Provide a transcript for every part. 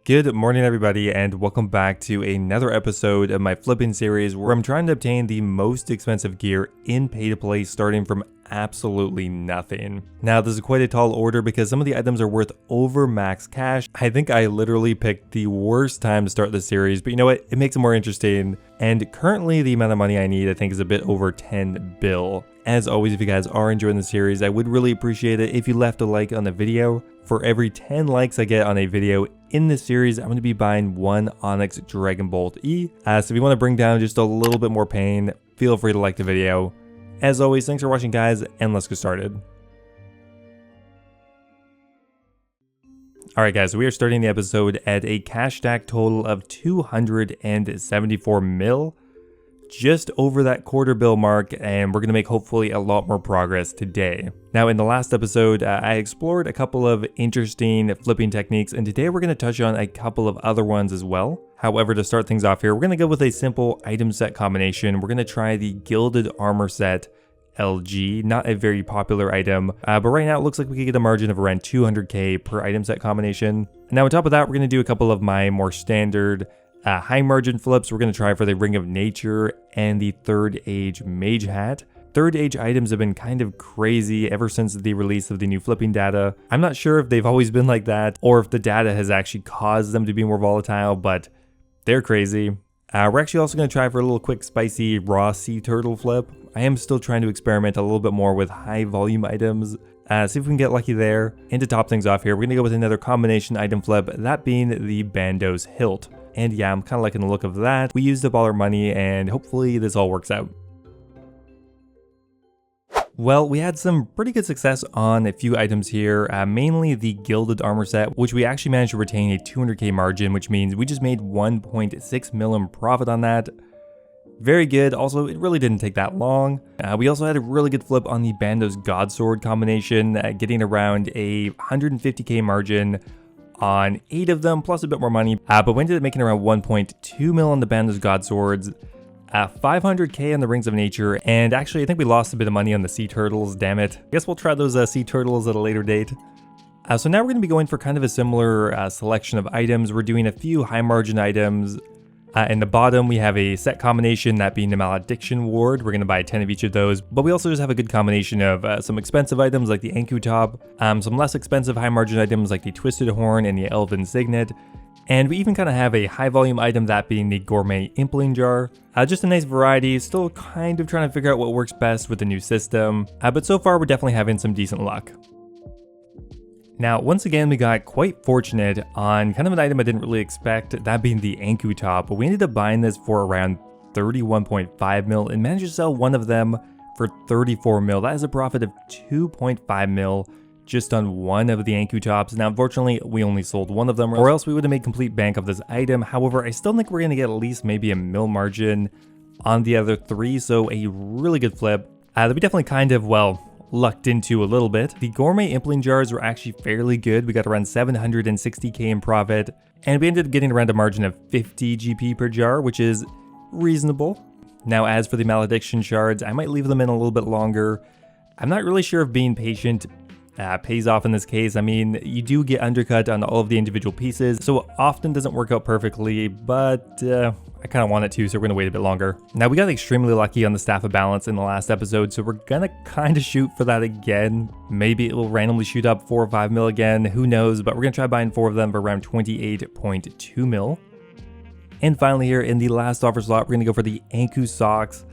Good morning everybody and welcome back to another episode of my flipping series where I'm trying to obtain the most expensive gear in pay-to-play starting from absolutely nothing. Now this is quite a tall order because some of the items are worth over max cash. I think I literally picked the worst time to start the series, but you know what, it makes it more interesting, and currently the amount of money I need I think is a bit over 10 bill. As always, if you guys are enjoying the series, I would really appreciate it if you left a like on the video. For every 10 likes I get on a video in this series, I'm going to be buying one Onyx Dragon Bolt E. So if you want to bring down just a little bit more pain, feel free to like the video. As always, thanks for watching guys, and let's get started. Alright guys, so we are starting the episode at a cash stack total of 274 mil. Just over that quarter bill mark, and we're going to make hopefully a lot more progress today. Now in the last episode, I explored a couple of interesting flipping techniques, and today we're going to touch on a couple of other ones as well. However, to start things off here, we're going to go with a simple item set combination. We're going to try the Gilded Armor Set LG, not a very popular item, but right now it looks like we could get a margin of around 200k per item set combination. Now on top of that, we're going to do a couple of my more standard high margin flips. We're going to try for the Ring of Nature and the Third Age Mage Hat. Third Age items have been kind of crazy ever since the release of the new flipping data. I'm not sure if they've always been like that or if the data has actually caused them to be more volatile, but they're crazy. We're actually also going to try for a little quick spicy raw sea turtle flip. I am still trying to experiment a little bit more with high volume items. See if we can get lucky there. And to top things off here, we're going to go with another combination item flip, that being the Bando's Hilt. And yeah, I'm kind of liking the look of that. We used up all our money and hopefully this all works out. Well, we had some pretty good success on a few items here, mainly the Gilded Armor Set, which we actually managed to retain a 200k margin, which means we just made 1.6 mil in profit on that. Very good. Also, it really didn't take that long. We also had a really good flip on the Bando's Godsword combination, getting around a 150k margin on 8 of them, plus a bit more money, but we ended up making around 1.2 mil on the Bando's Godswords, 500k on the Rings of Nature, and actually I think we lost a bit of money on the Sea Turtles, damn it. I guess we'll try those Sea Turtles at a later date. So now we're going to be going for kind of a similar selection of items. We're doing a few high margin items. In the bottom, we have a set combination, that being the Malediction Ward. We're going to buy 10 of each of those, but we also just have a good combination of some expensive items like the Anku Top, some less expensive high margin items like the Twisted Horn and the Elven Signet, and we even kind of have a high volume item, that being the Gourmet Impling Jar. Just a nice variety, still kind of trying to figure out what works best with the new system, but so far we're definitely having some decent luck. Now, once again, we got quite fortunate on kind of an item I didn't really expect, that being the Anku Top. But we ended up buying this for around 31.5 mil and managed to sell one of them for 34 mil. That is a profit of 2.5 mil just on one of the Anku Tops. Now, unfortunately, we only sold one of them, or else we would have made complete bank of this item. However, I still think we're going to get at least maybe a mil margin on the other 3, so a really good flip that we definitely kind of, well, lucked into a little bit. The Gourmet Impling Jars were actually fairly good. We got around 760k in profit, and we ended up getting around a margin of 50 GP per jar, which is reasonable. Now, as for the Malediction Shards, I might leave them in a little bit longer. I'm not really sure if being patient pays off in this case. I mean, you do get undercut on all of the individual pieces, so it often doesn't work out perfectly, but I kind of want it to, so we're going to wait a bit longer. Now, we got extremely lucky on the Staff of Balance in the last episode, so we're going to kind of shoot for that again. Maybe it will randomly shoot up 4 or 5 mil again, who knows, but we're going to try buying 4 of them for around 28.2 mil. And finally here, in the last offer slot, we're going to go for the Anku Socks.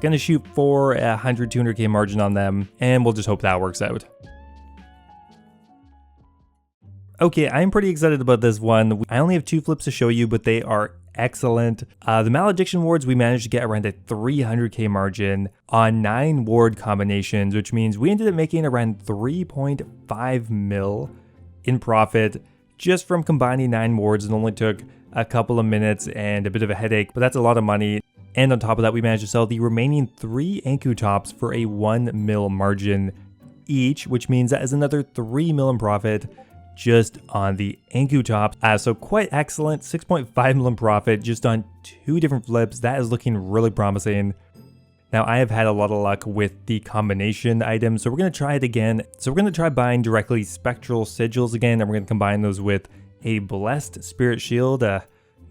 Going to shoot for a 200k margin on them, and we'll just hope that works out. Okay, I'm pretty excited about this one. I only have 2 flips to show you, but they are excellent. The Malediction Wards, we managed to get around a 300k margin on 9 ward combinations, which means we ended up making around 3.5 mil in profit just from combining 9 wards. It only took a couple of minutes and a bit of a headache, but that's a lot of money. And on top of that, we managed to sell the remaining 3 Anku Tops for a 1 mil margin each, which means that is another 3 mil in profit just on the Anku Top. So quite excellent, 6.5 mil in profit just on 2 different flips. That is looking really promising. Now, I have had a lot of luck with the combination items, so we're going to try it again. So we're going to try buying directly Spectral Sigils again, and we're going to combine those with a blessed spirit shield,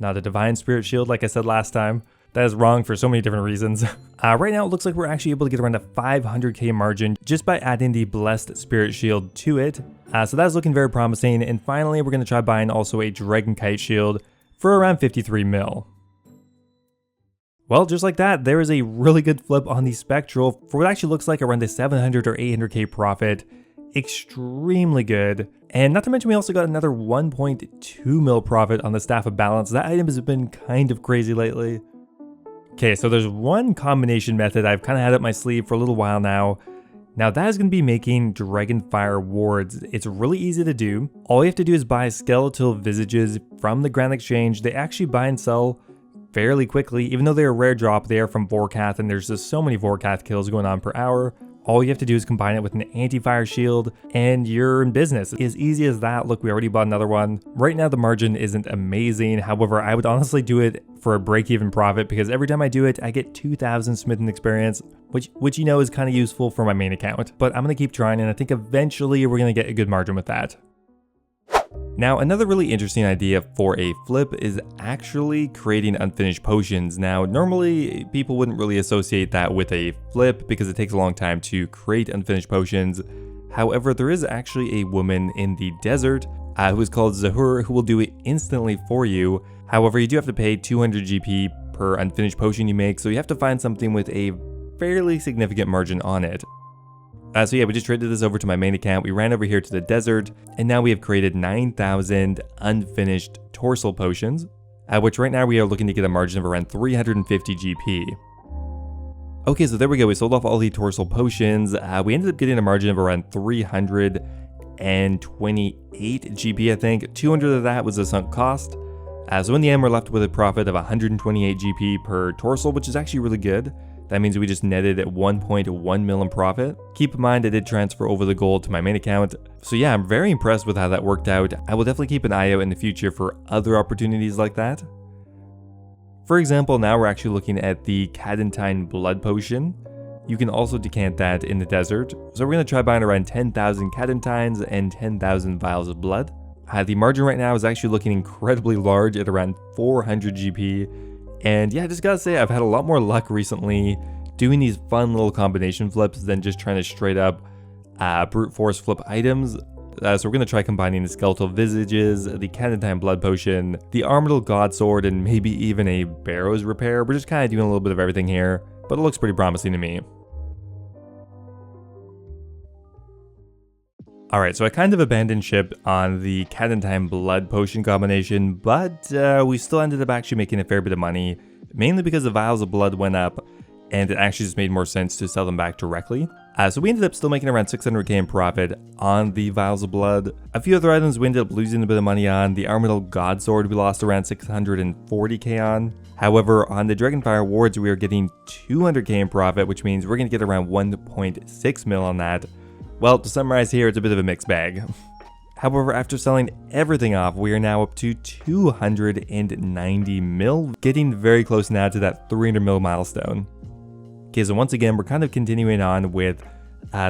not a divine spirit shield like I said last time. That is wrong for so many different reasons. Right now it looks like we're actually able to get around a 500k margin just by adding the blessed spirit shield to it. So that's looking very promising. And finally, we're going to try buying also a dragon kite shield for around 53 mil. Well, just like that, there is a really good flip on the spectral for what actually looks like around the 700 or 800k profit. Extremely good. And not to mention we also got another 1.2 mil profit on the Staff of Balance. That item has been kind of crazy lately. Okay, so there's one combination method I've kind of had up my sleeve for a little while now. Now that is going to be making Dragonfire wards. It's really easy to do. All you have to do is buy skeletal visages from the Grand Exchange. They actually buy and sell fairly quickly. Even though they're a rare drop, they are from Vorkath, and there's just so many Vorkath kills going on per hour. All you have to do is combine it with an anti-fire shield and you're in business. As easy as that. Look, we already bought another one. Right now the margin isn't amazing. However, I would honestly do it for a break-even profit because every time I do it, I get 2,000 smithing experience, which you know is kind of useful for my main account. But I'm going to keep trying and I think eventually we're going to get a good margin with that. Now, another really interesting idea for a flip is actually creating unfinished potions. Now, normally people wouldn't really associate that with a flip because it takes a long time to create unfinished potions. However, there is actually a woman in the desert who is called Zahur who will do it instantly for you. However, you do have to pay 200 GP per unfinished potion you make, so you have to find something with a fairly significant margin on it. So yeah, we just traded this over to my main account. We ran over here to the desert, and now we have created 9,000 unfinished torsal potions, which right now we are looking to get a margin of around 350 GP. Okay, so there we go. We sold off all the torsal potions. We ended up getting a margin of around 328 GP, I think. 200 of that was a sunk cost. So in the end, we're left with a profit of 128 GP per torsal, which is actually really good. That means we just netted at 1.1 mil in profit. Keep in mind I did transfer over the gold to my main account. So yeah, I'm very impressed with how that worked out. I will definitely keep an eye out in the future for other opportunities like that. For example, now we're actually looking at the Cadentine blood potion. You can also decant that in the desert. So we're going to try buying around 10,000 Cadentines and 10,000 vials of blood. The margin right now is actually looking incredibly large at around 400 GP. And yeah, I just gotta say, I've had a lot more luck recently doing these fun little combination flips than just trying to straight up brute force flip items. So we're gonna try combining the skeletal visages, the Cadentine blood potion, the Armadyl god sword, and maybe even a barrows repair. We're just kind of doing a little bit of everything here, but it looks pretty promising to me. Alright, so I kind of abandoned ship on the Cadentine blood potion combination, but we still ended up actually making a fair bit of money, mainly because the vials of blood went up, and it actually just made more sense to sell them back directly. So we ended up still making around 600k in profit on the vials of blood. A few other items we ended up losing a bit of money on. The Armadyl god sword we lost around 640k on. However, on the Dragonfire wards we are getting 200k in profit, which means we're going to get around 1.6 mil on that. Well, to summarize here, it's a bit of a mixed bag. However, after selling everything off, we are now up to 290 mil, getting very close now to that 300 mil milestone. Okay, so once again, we're kind of continuing on with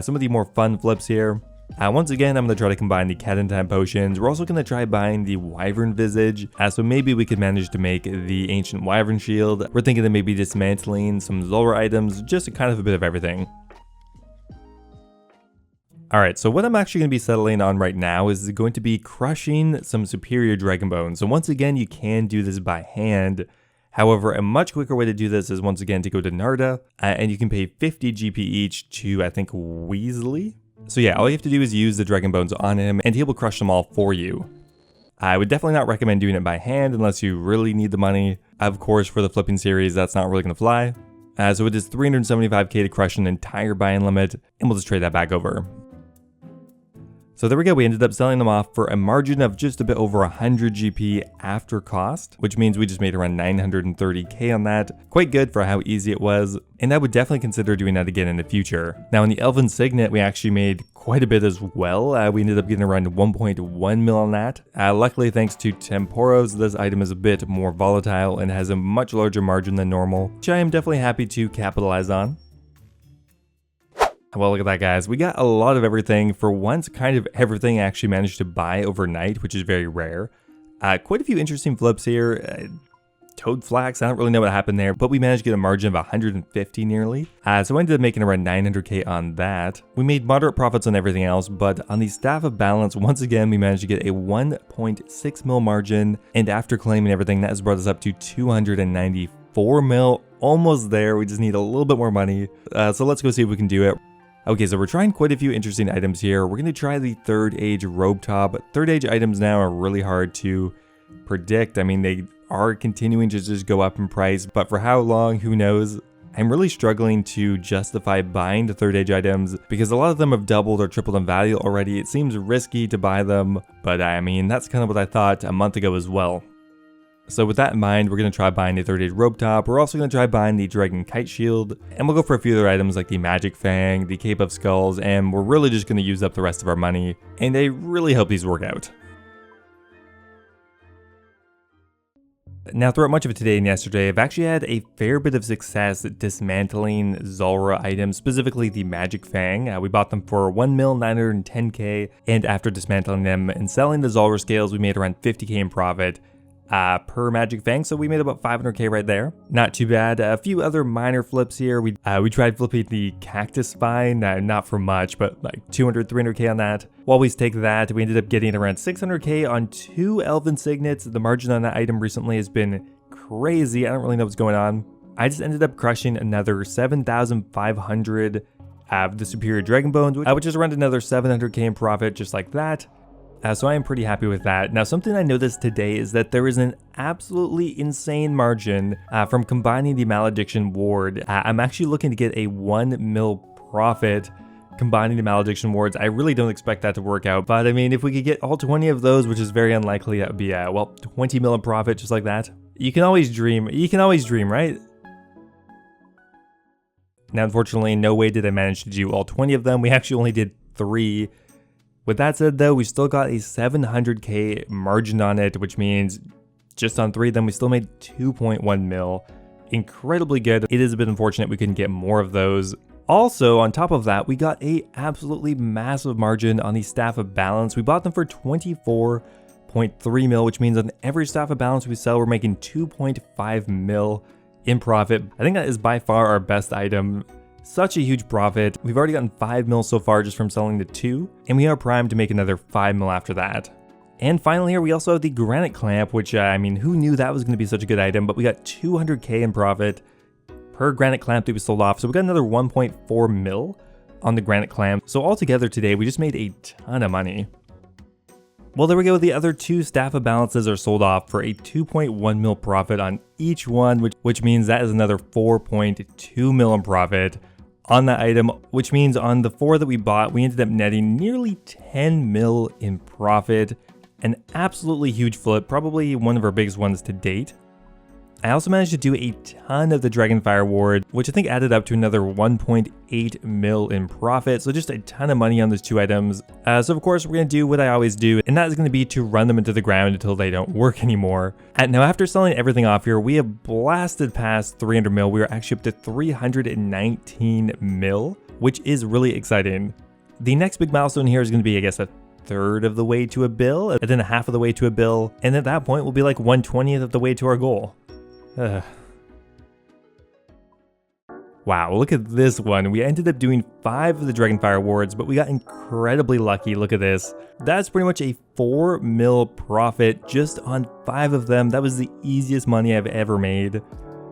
some of the more fun flips here. Once again, I'm going to try to combine the Cadentine potions. We're also going to try buying the Wyvern visage, so maybe we could manage to make the Ancient Wyvern shield. We're thinking of maybe dismantling some lower items, just kind of a bit of everything. Alright, so what I'm actually going to be settling on right now is going to be crushing some superior dragon bones. So once again, you can do this by hand. However, a much quicker way to do this is once again to go to Narda, and you can pay 50 GP each to, I think, Wesley. So yeah, all you have to do is use the dragon bones on him, and he will crush them all for you. I would definitely not recommend doing it by hand unless you really need the money. Of course, for the flipping series, that's not really going to fly. So it is 375k to crush an entire buy-in limit, and we'll just trade that back over. So there we go, we ended up selling them off for a margin of just a bit over 100 GP after cost, which means we just made around 930k on that. Quite good for how easy it was, and I would definitely consider doing that again in the future. Now in the Elven Signet, we actually made quite a bit as well. We ended up getting around 1.1 mil on that. Luckily, thanks to Temporos, this item is a bit more volatile and has a much larger margin than normal, which I am definitely happy to capitalize on. Well, look at that, guys. We got a lot of everything. For once, kind of everything I actually managed to buy overnight, which is very rare. Quite a few interesting flips here. Toad Flax, I don't really know what happened there, but we managed to get a margin of 150 nearly. So I ended up making around 900k on that. We made moderate profits on everything else, but on the Staff of Balance, once again, we managed to get a 1.6 mil margin, and after claiming everything, that has brought us up to 294 mil, almost there. We just need a little bit more money. So let's go see if we can do it. Okay, so we're trying quite a few interesting items here. We're going to try the Third Age Robe Top. Third Age items now are really hard to predict. I mean, they are continuing to just go up in price, but for how long, who knows? I'm really struggling to justify buying the Third Age items because a lot of them have doubled or tripled in value already. It seems risky to buy them, but I mean, that's kind of what I thought a month ago as well. So with that in mind, we're going to try buying the Third Age Robe Top. We're also going to try buying the Dragon Kite Shield, and we'll go for a few other items like the Magic Fang, the Cape of Skulls, and we're really just going to use up the rest of our money, and I really hope these work out. Now, throughout much of today and yesterday, I've actually had a fair bit of success dismantling Zulrah items, specifically the Magic Fang. We bought them for 1,910k, and after dismantling them and selling the Zulrah scales, we made around 50k in profit per Magic Fang, so we made about 500k right there. Not too bad. A few other minor flips here. We tried flipping the Cactus Spine, not for much, but like 200, 300k on that. While we take that, we ended up getting around 600k on 2 Elven Signets. The margin on that item recently has been crazy. I don't really know what's going on. I just ended up crushing another 7,500 of the Superior Dragon Bones, which is around another 700k in profit, just like that. So I am pretty happy with that. Now, something I noticed today is that there is an absolutely insane margin from combining the Malediction Ward. I'm actually looking to get a 1 mil profit combining the Malediction Wards. I really don't expect that to work out, but I mean, if we could get all 20 of those, which is very unlikely, that would be, well, 20 mil in profit, just like that. You can always dream. You can always dream, right? Now, unfortunately, no way did I manage to do all 20 of them. We actually only did 3. With that said, though, we still got a 700k margin on it, which means just on 3 of them, we still made 2.1 mil. Incredibly good. It is a bit unfortunate we couldn't get more of those. Also, on top of that, we got a absolutely massive margin on the Staff of Balance. We bought them for 24.3 mil, which means on every Staff of Balance we sell, we're making 2.5 mil in profit. I think that is by far our best item. Such a huge profit. We've already gotten 5 mil so far just from selling the 2, and we are primed to make another 5 mil after that. And finally here, we also have the Granite Clamp, which, I mean, who knew that was going to be such a good item, but we got 200k in profit per Granite Clamp that we sold off. So we got another 1.4 mil on the Granite Clamp. So altogether today, we just made a ton of money. Well, there we go. The other 2 Staff of Balances are sold off for a 2.1 mil profit on each one, which means that is another 4.2 mil in profit on that item, which means on the 4 that we bought, we ended up netting nearly 10 mil in profit. An absolutely huge flip, probably one of our biggest ones to date. I also managed to do a ton of the Dragonfire Ward, which I think added up to another 1.8 mil in profit, so just a ton of money on those 2 items. So of course we're going to do what I always do, and that is going to be to run them into the ground until they don't work anymore. And now after selling everything off here, we have blasted past 300 mil. We are actually up to 319 mil, which is really exciting. The next big milestone here is going to be, I guess, a third of the way to a bill, and then a half of the way to a bill, and at that point we'll be like 1/20th of the way to our goal. Wow, look at this one. We ended up doing 5 of the Dragonfire Wards, but we got incredibly lucky. Look at this. That's pretty much a 4 mil profit just on 5 of them. That was the easiest money I've ever made.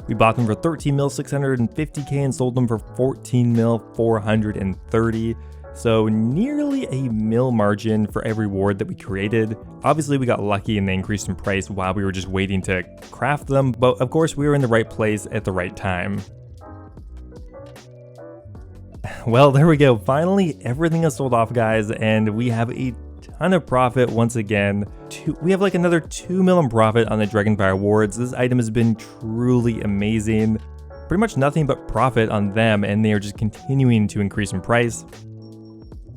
We bought them for 13 mil 650k and sold them for 14 mil 430. So nearly a mil margin for every ward that we created. Obviously we got lucky and they increased in price while we were just waiting to craft them, but of course we were in the right place at the right time. Well, there we go. Finally, everything is sold off, guys, and we have a ton of profit once again. We have like another 2 mil in profit on the Dragonfire Wards. This item has been truly amazing. Pretty much nothing but profit on them, and they are just continuing to increase in price.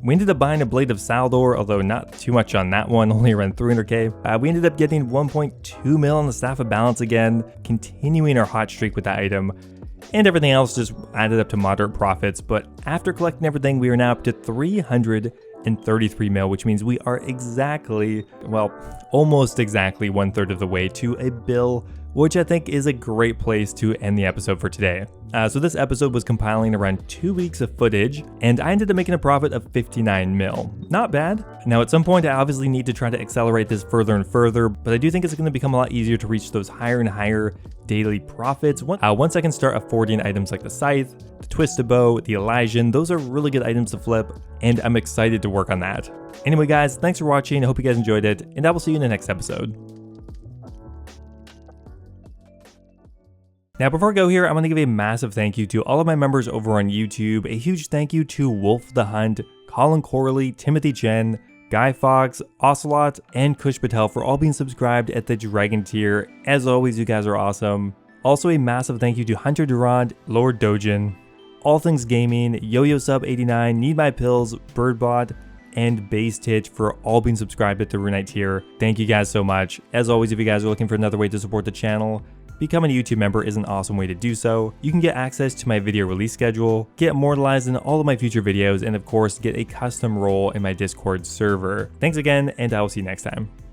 We ended up buying a Blade of Saldor, although not too much on that one, only around 300k. We ended up getting 1.2 mil on the Staff of Balance again, continuing our hot streak with that item. And everything else just added up to moderate profits, but after collecting everything, we are now up to 300 133 mil, which means we are exactly, well, almost exactly 1/3 of the way to a bill, which I think is a great place to end the episode for today. So this episode was compiling around 2 weeks of footage, and I ended up making a profit of 59 mil. Not bad. Now at some point I obviously need to try to accelerate this further and further, but I do think it's going to become a lot easier to reach those higher and higher daily profits. Once I can start affording items like the scythe, the twisted bow, the elysian, those are really good items to flip, and I'm excited to work on that. Anyway guys, thanks for watching, I hope you guys enjoyed it, and I will see you in the next episode. Now before I go here, I'm going to give a massive thank you to all of my members over on YouTube. A huge thank you to Wolf the Hunt, Colin Corley, Timothy Chen, Guy Fox, Ocelot, and Kush Patel for all being subscribed at the Dragon tier. As always, you guys are awesome. Also a massive thank you to Hunter Durand, Lord Dojin, All Things Gaming, Yo-Yo Sub 89, Need My Pills, Birdbot, and Base Titch for all being subscribed at the Runelite tier. Thank you guys so much. As always, if you guys are looking for another way to support the channel, becoming a YouTube member is an awesome way to do so. You can get access to my video release schedule, get immortalized in all of my future videos, and of course, get a custom role in my Discord server. Thanks again, and I will see you next time.